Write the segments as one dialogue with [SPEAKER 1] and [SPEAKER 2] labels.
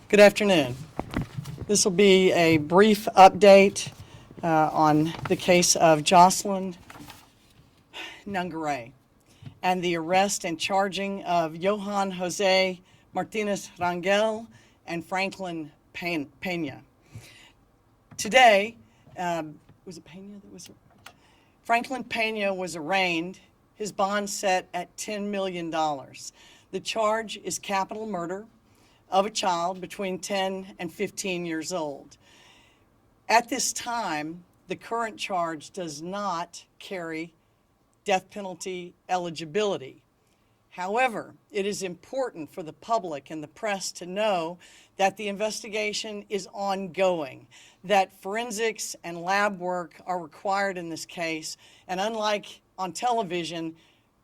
[SPEAKER 1] Good afternoon. This will be a brief update on the case of Jocelyn Nungaray and the arrest and charging of Johan Jose Martinez Rangel and Franklin Pena. Today, was it Pena that was? Franklin Pena was arraigned, his bond set at $10 million. The charge is capital murder of a child between 10 and 15 years old. At this time, the current charge does not carry death penalty eligibility. However, it is important for the public and the press to know that the investigation is ongoing, that forensics and lab work are required in this case, and unlike on television,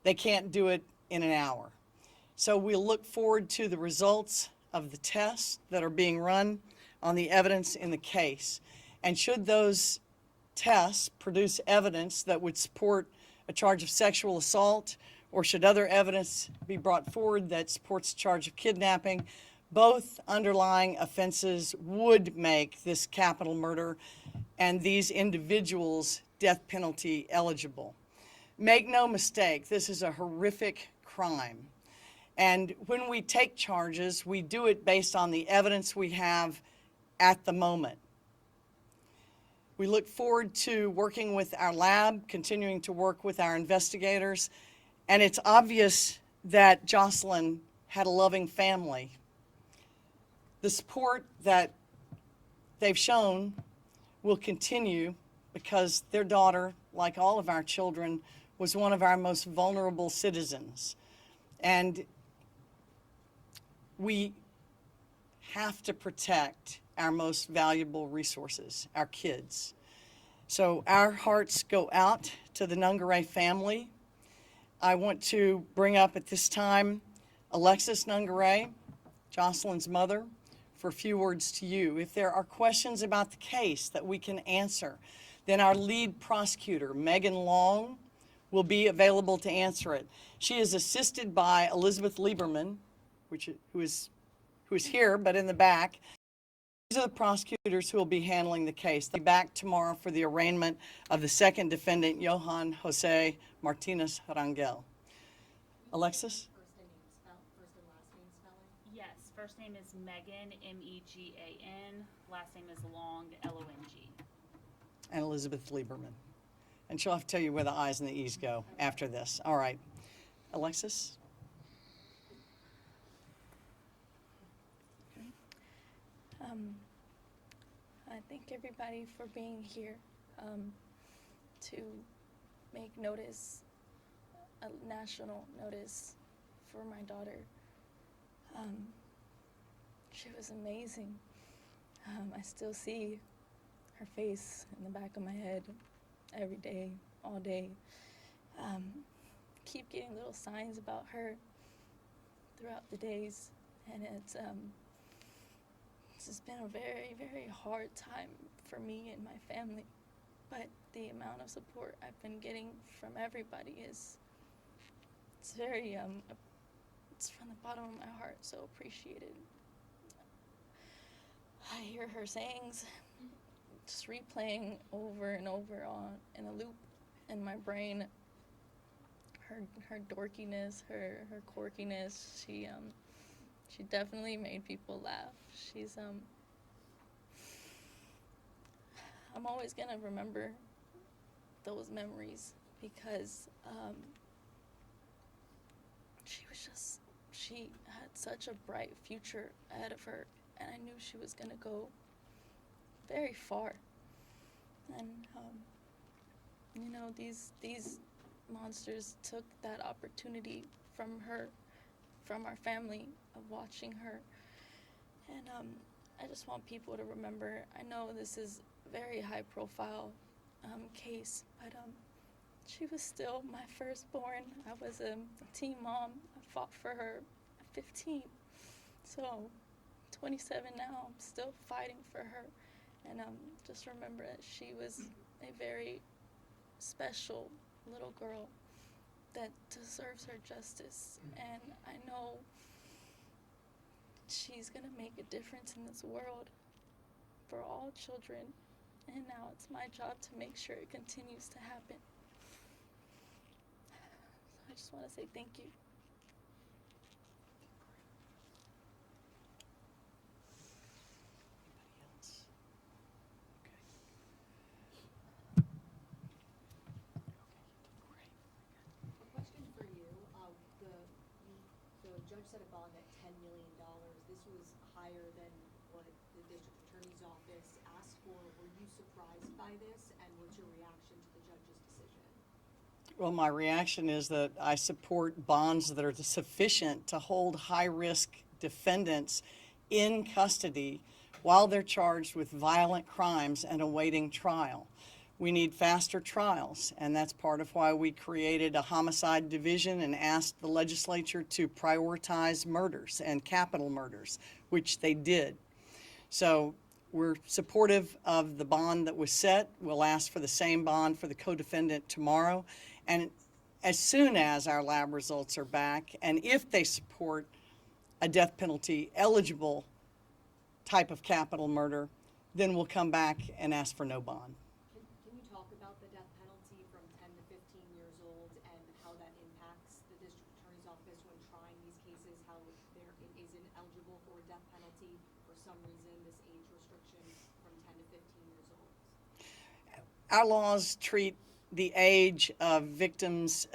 [SPEAKER 1] they can't do it in an hour. So we'll look forward to the results of the tests that are being run on the evidence in the case. And should those tests produce evidence that would support a charge of sexual assault, or should other evidence be brought forward that supports a charge of kidnapping, both underlying offenses would make this capital murder and these individuals death penalty eligible. Make no mistake, this is a horrific crime. And when we take charges, we do it based on the evidence we have at the moment. We look forward to working with our lab, continuing to work with our investigators, and it's obvious that Jocelyn had a loving family. The support that they've shown will continue because their daughter, like all of our children, was one of our most vulnerable citizens. And we have to protect our most valuable resources, our kids. So our hearts go out to the Nungaray family. I want to bring up at this time Alexis Nungaray, Jocelyn's mother, for a few words to you. If there are questions about the case that we can answer, then our lead prosecutor, Megan Long, will be available to answer it. She is assisted by Elizabeth Lieberman, who is here but in the back. These are the prosecutors who will be handling the case. They'll be back tomorrow for the arraignment of the second defendant, Johan Jose Martinez Rangel. Alexis?
[SPEAKER 2] First and last name spelling?
[SPEAKER 3] Yes, first name is Megan, M-E-G-A-N. Last name is Long, L-O-N-G.
[SPEAKER 1] And Elizabeth Lieberman. And she'll have to tell you where the I's and the E's go after this. All right. Alexis?
[SPEAKER 2] I thank everybody for being here to make notice, a national notice for my daughter. She was amazing. I still see her face in the back of my head every day, all day. Keep getting little signs about her throughout the days, and it's just been a very, very hard time for me and my family, but the amount of support I've been getting from everybody it's very, it's from the bottom of my heart, so appreciated. I hear her sayings just replaying over and over on in a loop in my brain. Her dorkiness, her quirkiness, she definitely made people laugh. She's, I'm always gonna remember those memories because, she had such a bright future ahead of her, and I knew she was gonna go very far. And, you know, these monsters took that opportunity from her, from our family, of watching her. And I just want people to remember, I know this is a very high profile case, but she was still my firstborn. I was a teen mom. I fought for her at 15. So 27 now, I'm still fighting for her. And just remember that she was a very special little girl that deserves her justice. And I know she's gonna make a difference in this world for all children. And now it's my job to make sure it continues to happen. So I just want to say thank you.
[SPEAKER 1] Anybody else? Okay.
[SPEAKER 4] A question for you. The judge set a bond at $10 million. This was higher than what the district attorney's office asked for. Were you surprised by this, and what's your reaction to the judge's decision?
[SPEAKER 1] Well, my reaction is that I support bonds that are sufficient to hold high-risk defendants in custody while they're charged with violent crimes and awaiting trial. We need faster trials, and that's part of why we created a homicide division and asked the legislature to prioritize murders and capital murders, which they did. So we're supportive of the bond that was set. We'll ask for the same bond for the co-defendant tomorrow. And as soon as our lab results are back, and if they support a death penalty eligible type of capital murder, then we'll come back and ask for no bond.
[SPEAKER 4] Can you talk about the death penalty from 10 to 15 years old and how that impacts the district attorney's office when trying these cases, how there isn't eligible for a death penalty for some reason, this age restriction from 10 to 15 years old?
[SPEAKER 1] Our laws treat the age of victims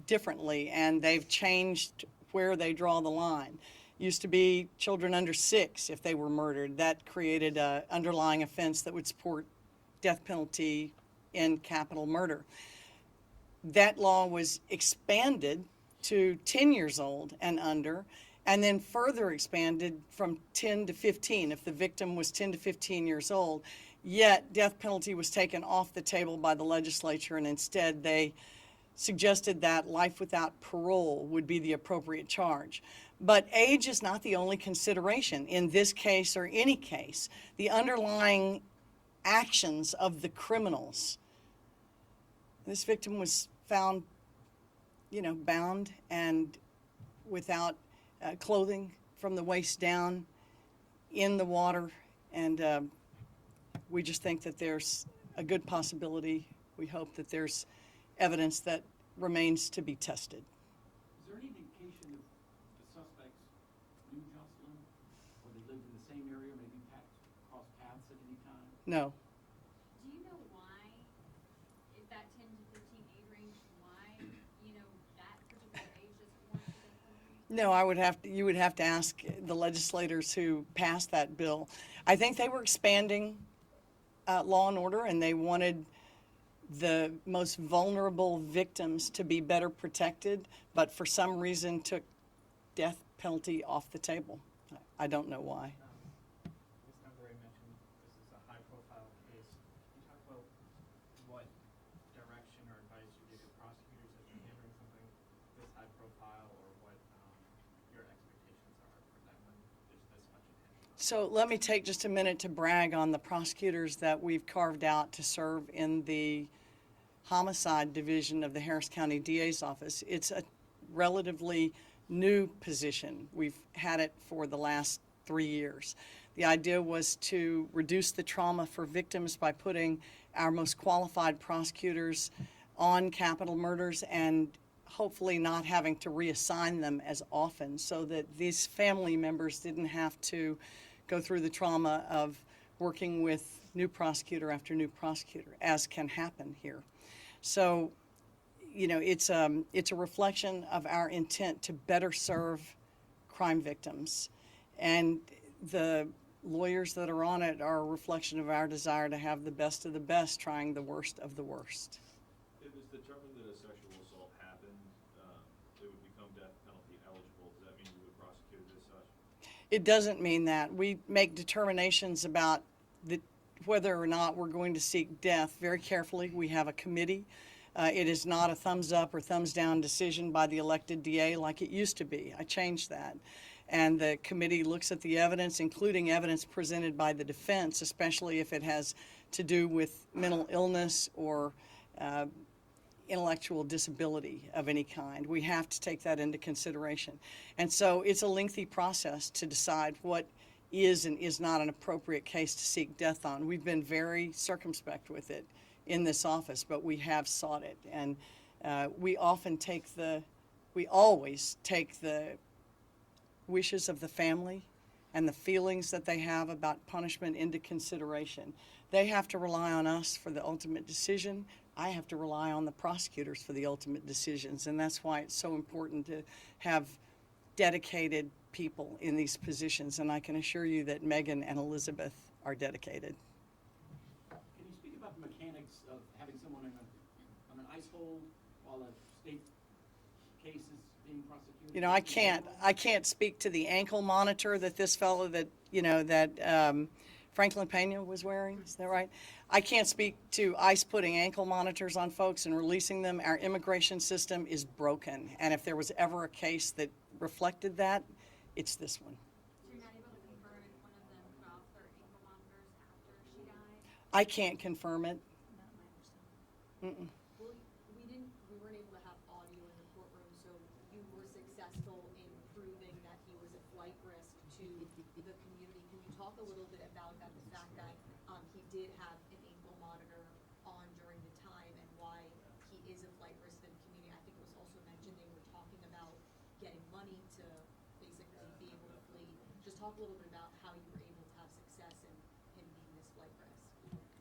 [SPEAKER 1] differently, and they've changed where they draw the line. Used to be children under 6 if they were murdered. That created an underlying offense that would support death penalty in capital murder. That law was expanded to 10 years old and under, and then further expanded from 10 to 15 if the victim was 10 to 15 years old. Yet death penalty was taken off the table by the legislature, and instead they suggested that life without parole would be the appropriate charge. But age is not the only consideration in this case or any case. The underlying actions of the criminals. This victim was found, bound and without clothing from the waist down in the water, and we just think that there's a good possibility. We hope that there's evidence that remains to be tested.
[SPEAKER 5] Is there any indication that the suspects knew Jocelyn, or they lived in the same area, maybe crossed paths at any time?
[SPEAKER 1] No.
[SPEAKER 6] Do you know why, if that 10 to 15 age range, why, that particular age doesn't warrant the death penalty?
[SPEAKER 1] No, you would have to ask the legislators who passed that bill. I think they were expanding law and order, and they wanted the most vulnerable victims to be better protected, but for some reason took death penalty off the table. I don't know why.
[SPEAKER 7] Ms. Nungaray mentioned this is a high-profile case. Can you talk about what direction or advice you give to prosecutors as they're handling something this high-profile, or what your expectations are for them when there's this much attention?
[SPEAKER 1] So let me take just a minute to brag on the prosecutors that we've carved out to serve in the homicide division of the Harris County DA's office. It's a relatively new position. We've had it for the last 3 years. The idea was to reduce the trauma for victims by putting our most qualified prosecutors on capital murders and hopefully not having to reassign them as often, so that these family members didn't have to go through the trauma of working with new prosecutor after new prosecutor, as can happen here. So, it's a reflection of our intent to better serve crime victims. And the lawyers that are on it are a reflection of our desire to have the best of the best, trying the worst of the worst.
[SPEAKER 8] If it's determined that a sexual assault happened, it would become death penalty eligible. Does that mean you would prosecute it as such?
[SPEAKER 1] It doesn't mean that. We make determinations about whether or not we're going to seek death very carefully. We have a committee. It is not a thumbs up or thumbs down decision by the elected DA like it used to be. I changed that. And the committee looks at the evidence, including evidence presented by the defense, especially if it has to do with mental illness or intellectual disability of any kind. We have to take that into consideration. And so it's a lengthy process to decide what is and is not an appropriate case to seek death on. We've been very circumspect with it in this office, but we have sought it. And we always take the wishes of the family and the feelings that they have about punishment into consideration. They have to rely on us for the ultimate decision. I have to rely on the prosecutors for the ultimate decisions, and that's why it's so important to have dedicated people in these positions, and I can assure you that Megan and Elizabeth are dedicated.
[SPEAKER 5] Can you speak about the mechanics of having someone on an ice hold while a state case is being prosecuted?
[SPEAKER 1] You know, I can't speak to the ankle monitor that this fellow that, Franklin Pena was wearing, is that right? I can't speak to ICE putting ankle monitors on folks and releasing them. Our immigration system is broken, and if there was ever a case that reflected that, it's this one.
[SPEAKER 6] So you're not able to confirm if one of them put off their ankle monitors after she died?
[SPEAKER 1] I can't confirm it.
[SPEAKER 2] Not my understanding.
[SPEAKER 4] Well, we weren't able to have audio in the courtroom, so you were successful in proving that he was a flight risk to the community. Can you talk a little bit about that, the fact that he did have an ankle monitor on during the time and why he is a flight risk to the community? I think it was also mentioned they were talking about getting money to basically be able to flee. Just talk a little bit about how you were able to have success in him being this flight risk.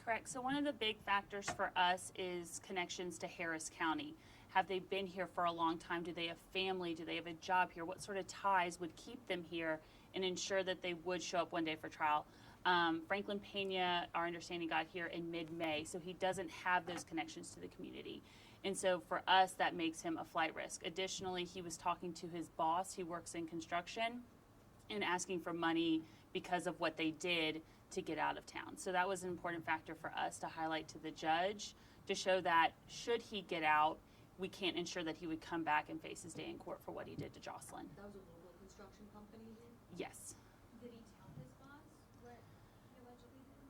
[SPEAKER 3] Correct. So one of the big factors for us is connections to Harris County. Have they been here for a long time? Do they have family? Do they have a job here? What sort of ties would keep them here and ensure that they would show up one day for trial? Franklin Pena, our understanding, got here in mid-May, so he doesn't have those connections to the community. And so for us, that makes him a flight risk. Additionally, he was talking to his boss, he works in construction, and asking for money because of what they did to get out of town. So that was an important factor for us to highlight to the judge to show that should he get out, we can't ensure that he would come back and face his day in court for what he did to Jocelyn.
[SPEAKER 4] That was a local construction company?
[SPEAKER 3] Yes.
[SPEAKER 6] Did he tell his boss what he allegedly did?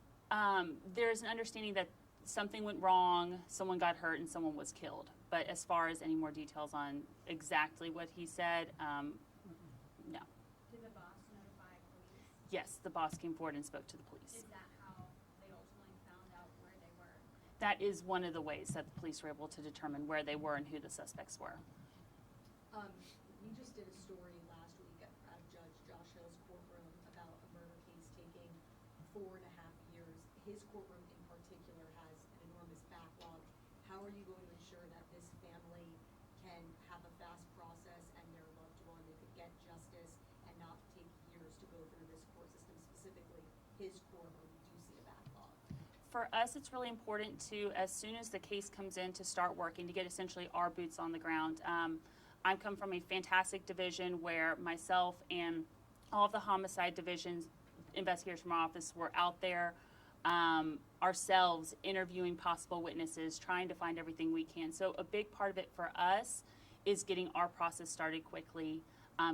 [SPEAKER 3] There's an understanding that something went wrong, someone got hurt, and someone was killed. But as far as any more details on exactly what he said, no.
[SPEAKER 6] Did the boss notify police?
[SPEAKER 3] Yes, the boss came forward and spoke to the police.
[SPEAKER 6] Is that how they ultimately found out where they were?
[SPEAKER 3] That is one of the ways that the police were able to determine where they were and who the suspects were.
[SPEAKER 4] We just did a story last week at Judge Josh Hill's courtroom about a murder case taking 4.5 years. His courtroom in particular has an enormous backlog. How are you going to ensure that this family can have a fast process and their loved one, they could get justice and not take years to go through this court system, specifically his courtroom? We do see a backlog.
[SPEAKER 3] For us, it's really important to, as soon as the case comes in, to start working, to get essentially our boots on the ground. I come from a fantastic division where myself and all of the homicide divisions, investigators from our office, were out there ourselves interviewing possible witnesses, trying to find everything we can. So a big part of it for us is getting our process started quickly,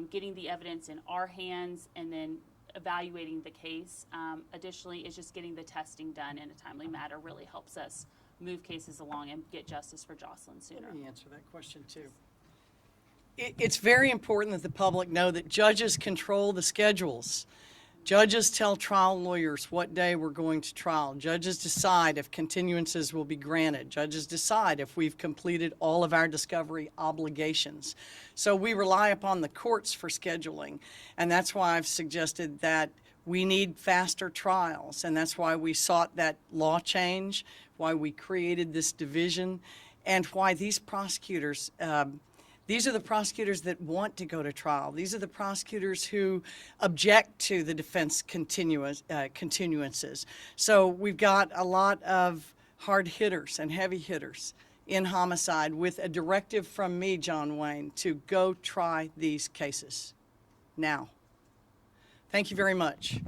[SPEAKER 3] getting the evidence in our hands, and then evaluating the case. Additionally, is just getting the testing done in a timely manner really helps us move cases along and get justice for Jocelyn sooner.
[SPEAKER 1] Let me answer that question too. It's very important that the public know that judges control the schedules. Judges tell trial lawyers what day we're going to trial. Judges decide if continuances will be granted. Judges decide if we've completed all of our discovery obligations. So we rely upon the courts for scheduling, and that's why I've suggested that we need faster trials, and that's why we sought that law change, why we created this division, and why these prosecutors, these are the prosecutors that want to go to trial. These are the prosecutors who object to the defense continuances. So we've got a lot of hard hitters and heavy hitters in homicide with a directive from me, John Wayne, to go try these cases now. Thank you very much.